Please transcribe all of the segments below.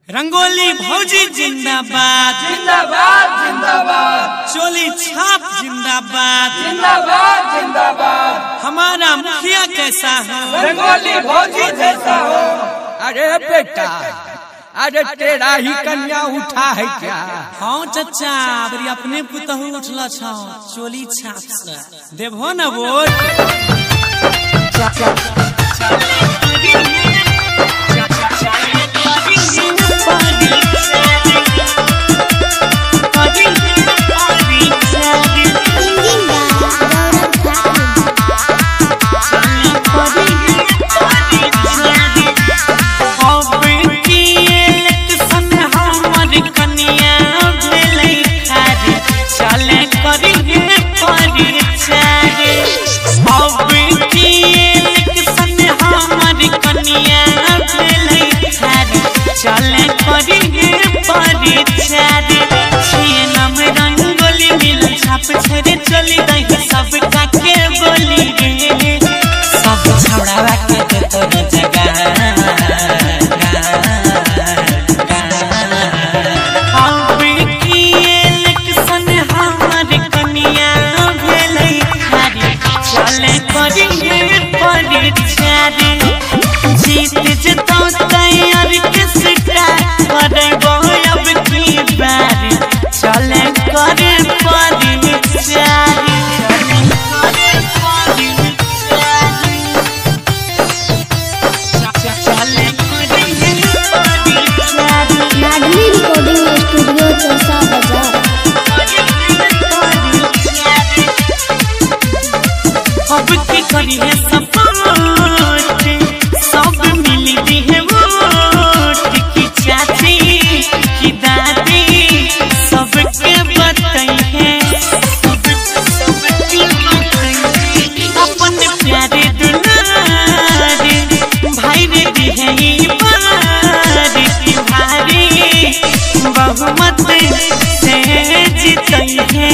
रंगोली भौजी जिंदाबाद जिंदाबाद जिंदाबाद। चोली छाप जिंदाबाद जिंदाबाद जिंदाबाद। हमारा मुखिया कैसा हो रंगोली भौजी जैसा हो। अरे बेटा, अरे तेरा ही कन्या उठा है क्या? हाँ चचा, बड़ी अपने पुतहु उठला छौ चोली छाप से देबो न वोट। चली दही सब काके बोली रे, सब छौड़ावा के दे तोर जगह। अब की इलेक्शन हमर कनिया भेलै खारी, चले करिए परिचारी। जीत जतौ तैयार के सिटा करबो अब की बारी, चले करे अब की करिए सपोर्ट, सब मिली दी है वोट की चाची की दादी सबके बताई है। अपन प्यारे दुलारे भाई रे दी है बारी की भारी, बहुमत से जीतई है।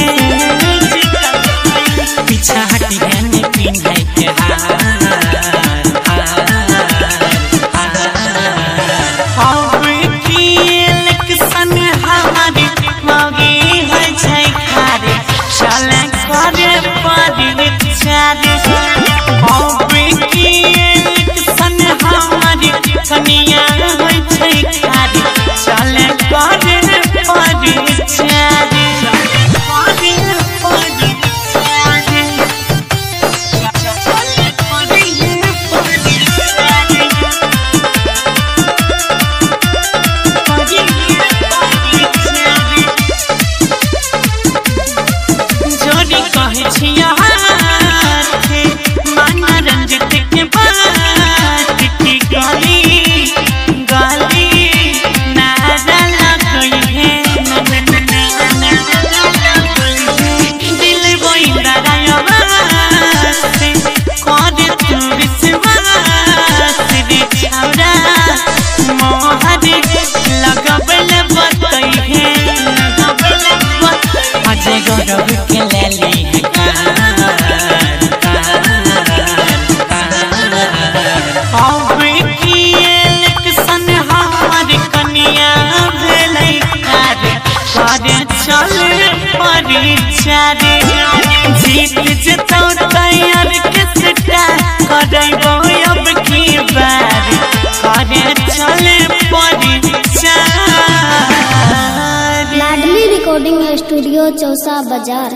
पीछा हटी है अब की इलेक्शन हमारी मौगी है छै खारे, चले करे परिचारी। अब की इलेक्शन हमारी कनिया है छै खारे, चले करे परिचारी। गौरव के ले ली है अब की इलेक्शन हमारी कनिया भेलै खारे, करे चले परिचारी। जीत जतौ तैयार के सिटा करबो अब की बारी, करे चले परिचारी। लाडली रिकॉर्डिंग स्टूडियो चौसा बाजार।